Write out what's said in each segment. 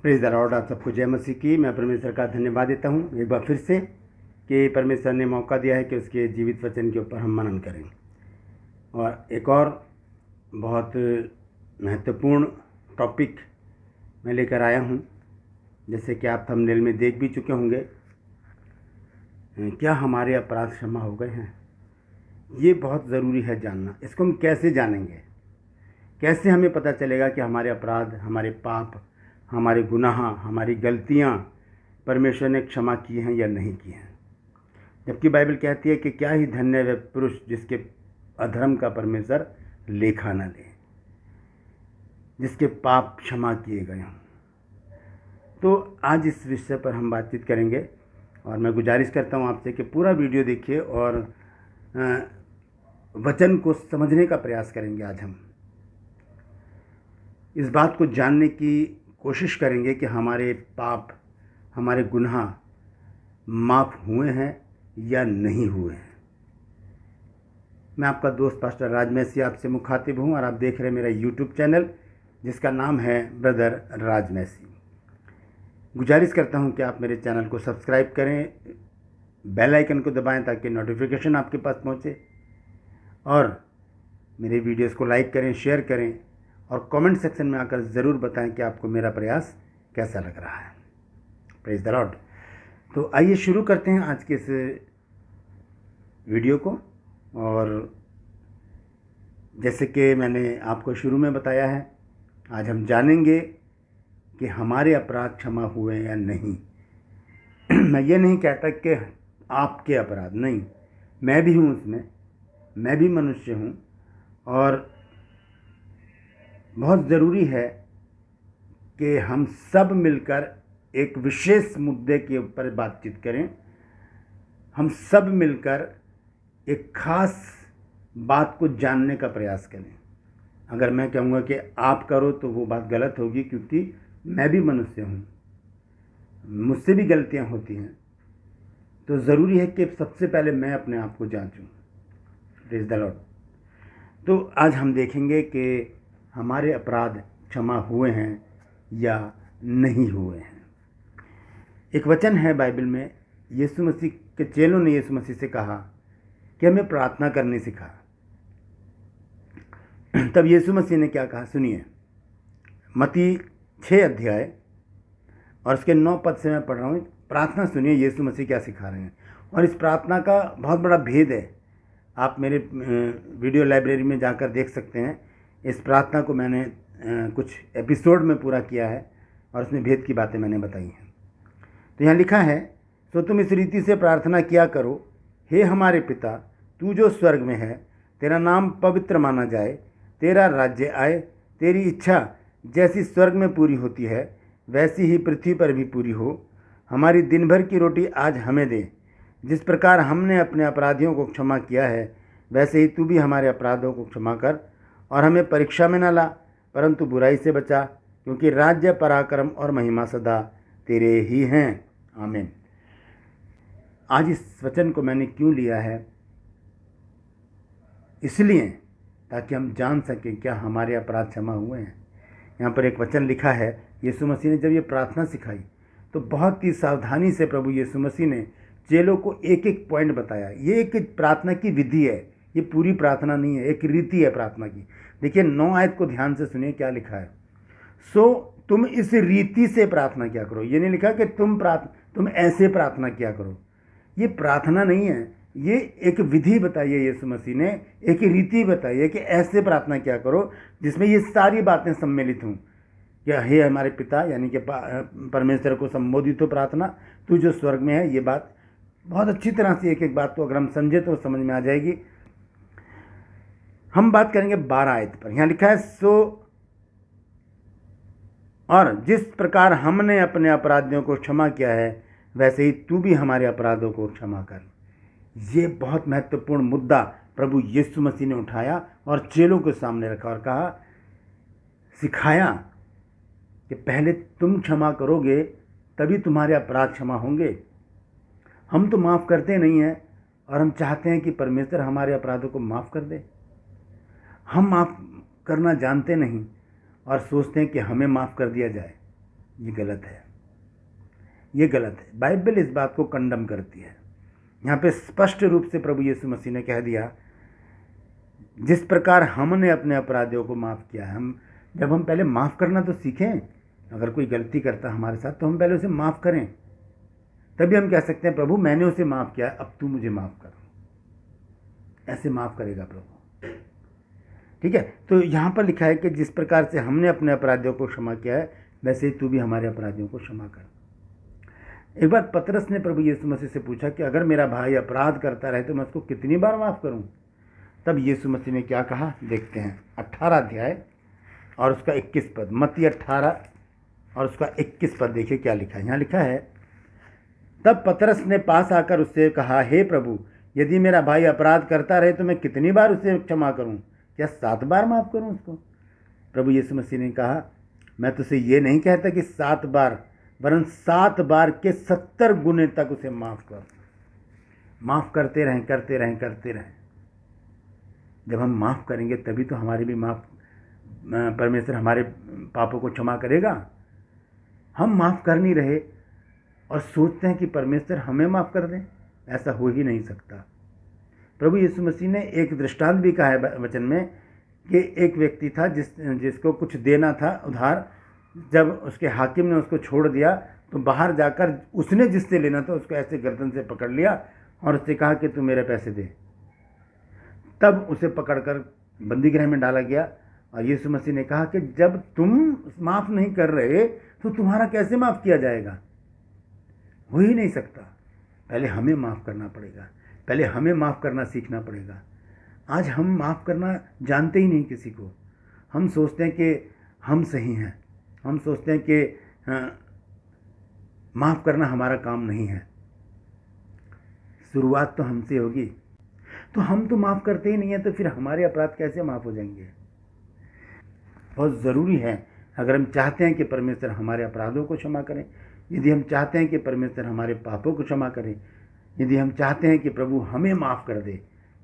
Praise the Lord. आप सबको जय मसीह की। मैं परमेश्वर का धन्यवाद देता हूँ एक बार फिर से कि परमेश्वर ने मौका दिया है कि उसके जीवित वचन के ऊपर हम मनन करें। और एक और बहुत महत्वपूर्ण टॉपिक मैं लेकर आया हूँ, जैसे कि आप थंबनेल में देख भी चुके होंगे। क्या हमारे अपराध क्षमा हो गए हैं? ये बहुत ज़रूरी है जानना। इसको हम कैसे जानेंगे? कैसे हमें पता चलेगा कि हमारे अपराध, हमारे पाप, हमारे गुनाह, हमारी गलतियाँ परमेश्वर ने क्षमा की हैं या नहीं की हैं? जबकि बाइबल कहती है कि क्या ही धन्य वह पुरुष जिसके अधर्म का परमेश्वर लेखा न ले, जिसके पाप क्षमा किए गए हों। तो आज इस विषय पर हम बातचीत करेंगे और मैं गुजारिश करता हूँ आपसे कि पूरा वीडियो देखिए और वचन को समझने का प्रयास करेंगे। आज हम इस बात को जानने की कोशिश करेंगे कि हमारे पाप, हमारे गुनाह माफ़ हुए हैं या नहीं हुए हैं। मैं आपका दोस्त पास्टर राज मैसी आपसे मुखातिब हूँ और आप देख रहे हैं मेरा यूट्यूब चैनल जिसका नाम है ब्रदर राज मैसी। गुजारिश करता हूँ कि आप मेरे चैनल को सब्सक्राइब करें, बेल आइकन को दबाएं ताकि नोटिफिकेशन आपके पास पहुँचे, और मेरे वीडियोस को लाइक करें, शेयर करें और कमेंट सेक्शन में आकर ज़रूर बताएं कि आपको मेरा प्रयास कैसा लग रहा है। Praise the Lord. तो आइए शुरू करते हैं आज के इस वीडियो को। और जैसे कि मैंने आपको शुरू में बताया है, आज हम जानेंगे कि हमारे अपराध क्षमा हुए या नहीं। मैं ये नहीं कहता कि आपके अपराध नहीं, मैं भी हूँ उसमें, मैं भी मनुष्य हूँ। और बहुत ज़रूरी है कि हम सब मिलकर एक विशेष मुद्दे के ऊपर बातचीत करें। हम सब मिलकर एक ख़ास बात को जानने का प्रयास करें। अगर मैं कहूँगा कि आप करो तो वो बात गलत होगी, क्योंकि मैं भी मनुष्य हूँ, मुझसे भी गलतियाँ होती हैं। तो ज़रूरी है कि सबसे पहले मैं अपने आप को जांचूं। Praise the Lord. तो आज हम देखेंगे कि हमारे अपराध क्षमा हुए हैं या नहीं हुए हैं। एक वचन है बाइबल में, यीशु मसीह के चेलों ने यीशु मसीह से कहा कि हमें प्रार्थना करने सिखा। तब यीशु मसीह ने क्या कहा, सुनिए। मत्ती 6 अध्याय और उसके 9 पद से मैं पढ़ रहा हूँ। प्रार्थना सुनिए यीशु मसीह क्या सिखा रहे हैं। और इस प्रार्थना का बहुत बड़ा भेद है। आप मेरे वीडियो लाइब्रेरी में जाकर देख सकते हैं। इस प्रार्थना को मैंने कुछ एपिसोड में पूरा किया है और उसमें भेद की बातें मैंने बताई हैं। तो यहाँ लिखा है, तो तुम इस रीति से प्रार्थना किया करो, हे हमारे पिता, तू जो स्वर्ग में है, तेरा नाम पवित्र माना जाए, तेरा राज्य आए, तेरी इच्छा जैसी स्वर्ग में पूरी होती है वैसी ही पृथ्वी पर भी पूरी हो। हमारी दिन भर की रोटी आज हमें दे। जिस प्रकार हमने अपने अपराधियों को क्षमा किया है वैसे ही तू भी हमारे अपराधों को क्षमा कर, और हमें परीक्षा में न ला परंतु बुराई से बचा, क्योंकि राज्य, पराक्रम और महिमा सदा तेरे ही हैं। आमीन। आज इस वचन को मैंने क्यों लिया है, इसलिए ताकि हम जान सकें क्या हमारे अपराध क्षमा हुए हैं। यहाँ पर एक वचन लिखा है, यीशु मसीह ने जब ये प्रार्थना सिखाई तो बहुत ही सावधानी से प्रभु यीशु मसीह ने चेलों को एक एक पॉइंट बताया। ये एक प्रार्थना की विधि है, ये पूरी प्रार्थना नहीं है, एक रीति है प्रार्थना की। देखिए 9 आयत को ध्यान से सुनिए क्या लिखा है। सो तुम इस रीति से प्रार्थना किया करो। ये नहीं लिखा कि तुम ऐसे प्रार्थना किया करो। ये प्रार्थना नहीं है, ये एक विधि बताई है यीशु मसीह ने, एक रीति बताई है कि ऐसे प्रार्थना किया करो जिसमें ये सारी बातें सम्मिलित हों। क्या हे हमारे पिता, यानी कि परमेश्वर को संबोधित हो प्रार्थना, तू जो स्वर्ग में है। ये बात बहुत अच्छी तरह से एक एक बात को अगर हम समझे तो समझ में आ जाएगी। हम बात करेंगे 12 आयत पर। यहाँ लिखा है, सो और जिस प्रकार हमने अपने अपराधियों को क्षमा किया है वैसे ही तू भी हमारे अपराधों को क्षमा कर। ये बहुत महत्वपूर्ण मुद्दा प्रभु यीशु मसीह ने उठाया और चेलों के सामने रखा और कहा, सिखाया कि पहले तुम क्षमा करोगे तभी तुम्हारे अपराध क्षमा होंगे। हम तो माफ़ करते नहीं हैं और हम चाहते हैं कि परमेश्वर हमारे अपराधों को माफ़ कर दे। हम माफ़ करना जानते नहीं और सोचते हैं कि हमें माफ़ कर दिया जाए। ये गलत है, ये गलत है। बाइबल इस बात को कंडम करती है। यहाँ पे स्पष्ट रूप से प्रभु यीशु मसीह ने कह दिया, जिस प्रकार हमने अपने अपराधियों को माफ़ किया है, जब हम पहले माफ़ करना तो सीखें। अगर कोई गलती करता हमारे साथ तो हम पहले उसे माफ़ करें, तभी हम कह सकते हैं प्रभु मैंने उसे माफ़ किया, अब तू मुझे माफ़ कर। ऐसे माफ़ करेगा प्रभु, ठीक है। तो यहाँ पर लिखा है कि जिस प्रकार से हमने अपने अपराधियों को क्षमा किया है, वैसे ही तू भी हमारे अपराधियों को क्षमा कर। एक बार पतरस ने प्रभु यीशु मसीह से पूछा कि अगर मेरा भाई अपराध करता रहे तो मैं उसको कितनी बार माफ़ करूं? तब यीशु मसीह ने क्या कहा देखते हैं। 18 अध्याय और उसका 21 पद, मत्ती 18 और उसका 21 पद देखिए क्या लिखा है। यहाँ लिखा है, तब पतरस ने पास आकर उससे कहा, हे प्रभु, यदि मेरा भाई अपराध करता रहे तो मैं कितनी बार उसे क्षमा करूं? क्या 7 बार माफ़ करूं उसको? प्रभु यीशु मसीह ने कहा, मैं तुझसे ये नहीं कहता कि 7 बार, वरन 7 बार के 70 गुने तक उसे माफ़ कर। माफ़ करते रहें, करते रहें, करते रहें। जब हम माफ़ करेंगे तभी तो हमारी भी परमेश्वर हमारे पापों को क्षमा करेगा। हम माफ़ कर नहीं रहे और सोचते हैं कि परमेश्वर हमें माफ़ कर दें, ऐसा हो ही नहीं सकता। प्रभु यीशु मसीह ने एक दृष्टांत भी कहा है वचन में कि एक व्यक्ति था जिसको कुछ देना था उधार। जब उसके हाकिम ने उसको छोड़ दिया तो बाहर जाकर उसने जिससे लेना था उसको ऐसे गर्दन से पकड़ लिया और उससे कहा कि तू मेरे पैसे दे। तब उसे पकड़कर बंदी गृह में डाला गया और यीशु मसीह ने कहा कि जब तुम माफ़ नहीं कर रहे तो तुम्हारा कैसे माफ़ किया जाएगा? हो ही नहीं सकता। पहले हमें माफ़ करना पड़ेगा, पहले हमें माफ़ करना सीखना पड़ेगा। आज हम माफ़ करना जानते ही नहीं किसी को। हम सोचते हैं कि हम सही हैं, हम सोचते हैं कि माफ़ करना हमारा काम नहीं है। शुरुआत तो हमसे होगी। तो हम तो माफ़ करते ही नहीं हैं, तो फिर हमारे अपराध कैसे माफ़ हो जाएंगे? बहुत ज़रूरी है, अगर हम चाहते हैं कि परमेश्वर हमारे अपराधों को क्षमा करें, यदि हम चाहते हैं कि परमेश्वर हमारे पापों को क्षमा करें, यदि हम चाहते हैं कि प्रभु हमें माफ़ कर दे,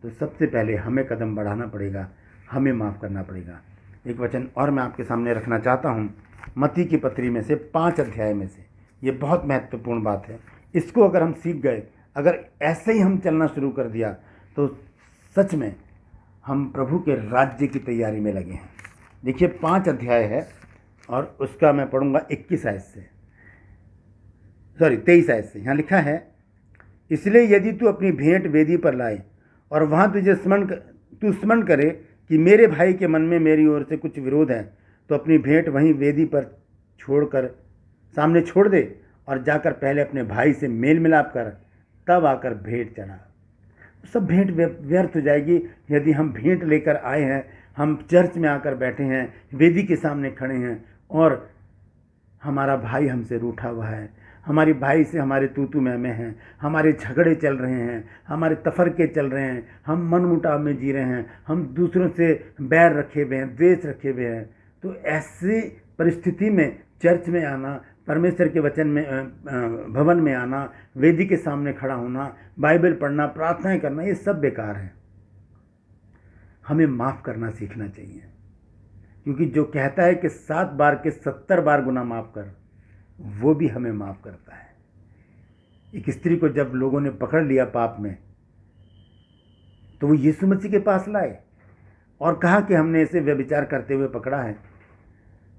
तो सबसे पहले हमें कदम बढ़ाना पड़ेगा, हमें माफ़ करना पड़ेगा। एक वचन और मैं आपके सामने रखना चाहता हूँ, मत्ती की पत्री में से 5 अध्याय में से। ये बहुत महत्वपूर्ण बात है। इसको अगर हम सीख गए, अगर ऐसे ही हम चलना शुरू कर दिया, तो सच में हम प्रभु के राज्य की तैयारी में लगे हैं। देखिए 5 अध्याय है और उसका मैं पढ़ूंगा 21 आयत से, 23 आयत से। यहाँ लिखा है, इसलिए यदि तू अपनी भेंट वेदी पर लाए और वहाँ तू स्मरण करे कि मेरे भाई के मन में मेरी ओर से कुछ विरोध है, तो अपनी भेंट वहीं वेदी पर सामने छोड़ दे और जाकर पहले अपने भाई से मेल मिलाप कर, तब आकर भेंट चढ़ा। सब भेंट व्यर्थ हो जाएगी यदि हम भेंट लेकर आए हैं, हम चर्च में आकर बैठे हैं, वेदी के सामने खड़े हैं और हमारा भाई हमसे रूठा हुआ है, हमारी भाई से हमारे तू मैं हैं, हमारे झगड़े चल रहे हैं, हमारे तफरके चल रहे हैं, हम मनमुटाव में जी रहे हैं, हम दूसरों से बैर रखे हुए हैं, द्वेष रखे हुए हैं। तो ऐसी परिस्थिति में चर्च में आना, परमेश्वर के वचन में भवन में आना, वेदी के सामने खड़ा होना, बाइबल पढ़ना, प्रार्थनाएं करना, ये सब बेकार है। हमें माफ़ करना सीखना चाहिए, क्योंकि जो कहता है कि 7 बार के 70 बार गुनाह माफ़ कर, वो भी हमें माफ़ करता है। एक स्त्री को जब लोगों ने पकड़ लिया पाप में, तो वो यीशु मसीह के पास लाए और कहा कि हमने इसे व्यभिचार करते हुए पकड़ा है।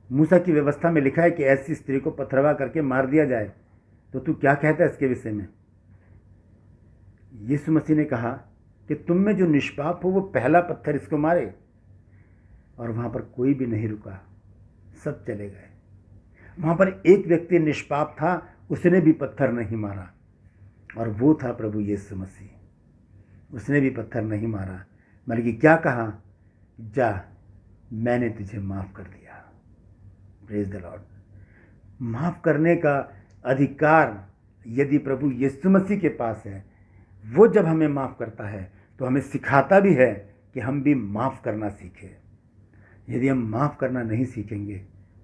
मूसा की व्यवस्था में लिखा है कि ऐसी स्त्री को पथरवा करके मार दिया जाए, तो तू क्या कहता है इसके विषय में? यीशु मसीह ने कहा कि तुम में जो निष्पाप हो वो पहला पत्थर इसको मारे। और वहाँ पर कोई भी नहीं रुका, सब चले गए। वहाँ पर एक व्यक्ति निष्पाप था, उसने भी पत्थर नहीं मारा, और वो था प्रभु यीशु मसीह। उसने भी पत्थर नहीं मारा, बल्कि क्या कहा, जा मैंने तुझे माफ़ कर दिया। Praise the Lord. माफ़ करने का अधिकार यदि प्रभु यीशु मसीह के पास है, वो जब हमें माफ़ करता है तो हमें सिखाता भी है कि हम भी माफ़ करना सीखें। यदि हम माफ़ करना नहीं सीखेंगे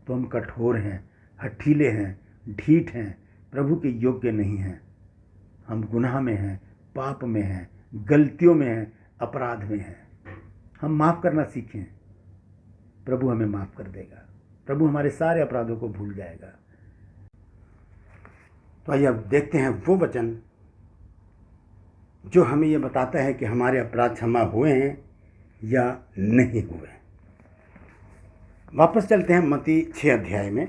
तो हम कठोर हैं, हठीले हैं, ढीठ हैं, प्रभु के योग्य नहीं हैं। हम गुनाह में हैं, पाप में हैं, गलतियों में हैं, अपराध में हैं। हम माफ़ करना सीखें, प्रभु हमें माफ़ कर देगा। प्रभु हमारे सारे अपराधों को भूल जाएगा। तो आइए अब देखते हैं वो वचन जो हमें ये बताता है कि हमारे अपराध क्षमा हुए हैं या नहीं हुए। वापस चलते हैं मत्ती 6 अध्याय में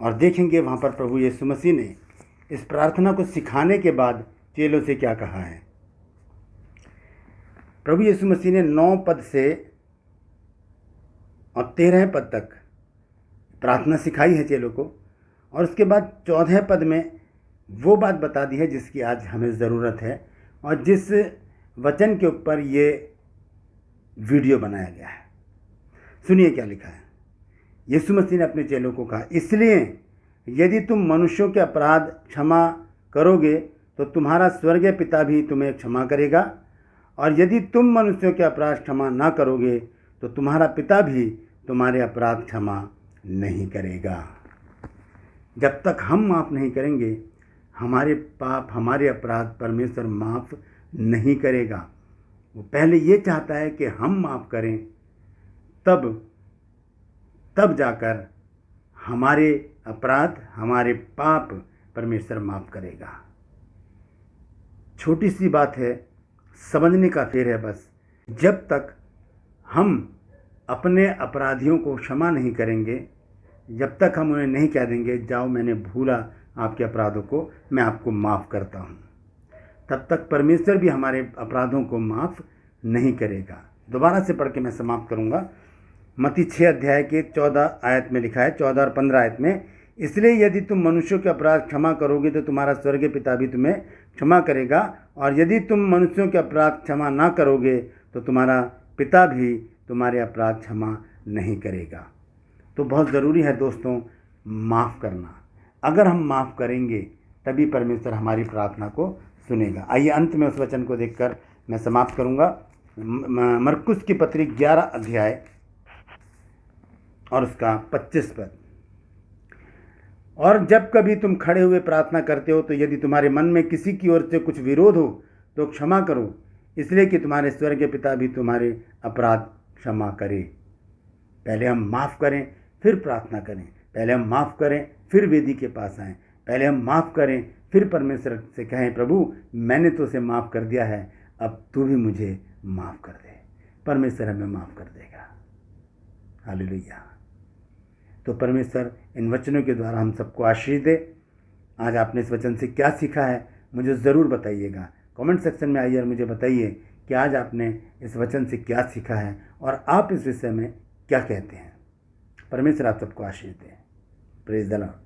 और देखेंगे वहाँ पर प्रभु यीशु मसीह ने इस प्रार्थना को सिखाने के बाद चेलों से क्या कहा है। प्रभु यीशु मसीह ने 9 पद से और 13 पद तक प्रार्थना सिखाई है चेलों को, और उसके बाद 14 पद में वो बात बता दी है जिसकी आज हमें ज़रूरत है और जिस वचन के ऊपर ये वीडियो बनाया गया है। सुनिए क्या लिखा है। यीशु मसीह ने अपने चेलों को कहा, इसलिए यदि तुम मनुष्यों के अपराध क्षमा करोगे तो तुम्हारा स्वर्गीय पिता भी तुम्हें क्षमा करेगा, और यदि तुम मनुष्यों के अपराध क्षमा ना करोगे तो तुम्हारा पिता भी तुम्हारे अपराध क्षमा नहीं करेगा। जब तक हम माफ़ नहीं करेंगे हमारे पाप, हमारे अपराध परमेश्वर माफ़ नहीं करेगा। वो पहले ये चाहता है कि हम माफ़ करें, तब जाकर हमारे अपराध, हमारे पाप परमेश्वर माफ़ करेगा। छोटी सी बात है, समझने का फेर है बस। जब तक हम अपने अपराधियों को क्षमा नहीं करेंगे, जब तक हम उन्हें नहीं कह देंगे जाओ मैंने भूला आपके अपराधों को, मैं आपको माफ़ करता हूँ, तब तक परमेश्वर भी हमारे अपराधों को माफ़ नहीं करेगा। दोबारा से पढ़ के मैं समाप्त करूँगा। मत्ती 6 अध्याय के 14 आयत में लिखा है, 14 और 15 आयत में, इसलिए यदि तुम मनुष्यों के अपराध क्षमा करोगे तो तुम्हारा स्वर्गीय पिता भी तुम्हें क्षमा करेगा, और यदि तुम मनुष्यों के अपराध क्षमा ना करोगे तो तुम्हारा पिता भी तुम्हारे अपराध क्षमा नहीं करेगा। तो बहुत ज़रूरी है दोस्तों माफ़ करना। अगर हम माफ़ करेंगे तभी परमेश्वर हमारी प्रार्थना को सुनेगा। आइए अंत में उस वचन को देखकर मैं समाप्त करूँगा। मरकुस की पत्री 11 अध्याय और उसका 25 पद। और जब कभी तुम खड़े हुए प्रार्थना करते हो तो यदि तुम्हारे मन में किसी की ओर से कुछ विरोध हो तो क्षमा करो, इसलिए कि तुम्हारे स्वर्गीय पिता भी तुम्हारे अपराध क्षमा करे। पहले हम माफ़ करें फिर प्रार्थना करें, पहले हम माफ़ करें फिर वेदी के पास आएँ, पहले हम माफ़ करें फिर परमेश्वर से कहें प्रभु मैंने तो उसे माफ़ कर दिया है, अब तू भी मुझे माफ़ कर दे। परमेश्वर हमें माफ़ कर देगा। हालेलुया। तो परमेश्वर इन वचनों के द्वारा हम सबको आशीष दे। आज आपने इस वचन से क्या सीखा है मुझे ज़रूर बताइएगा। कमेंट सेक्शन में आइए और मुझे बताइए कि आज आपने इस वचन से क्या सीखा है और आप इस विषय में क्या कहते हैं। परमेश्वर आप सबको आशीष दे। Praise the Lord.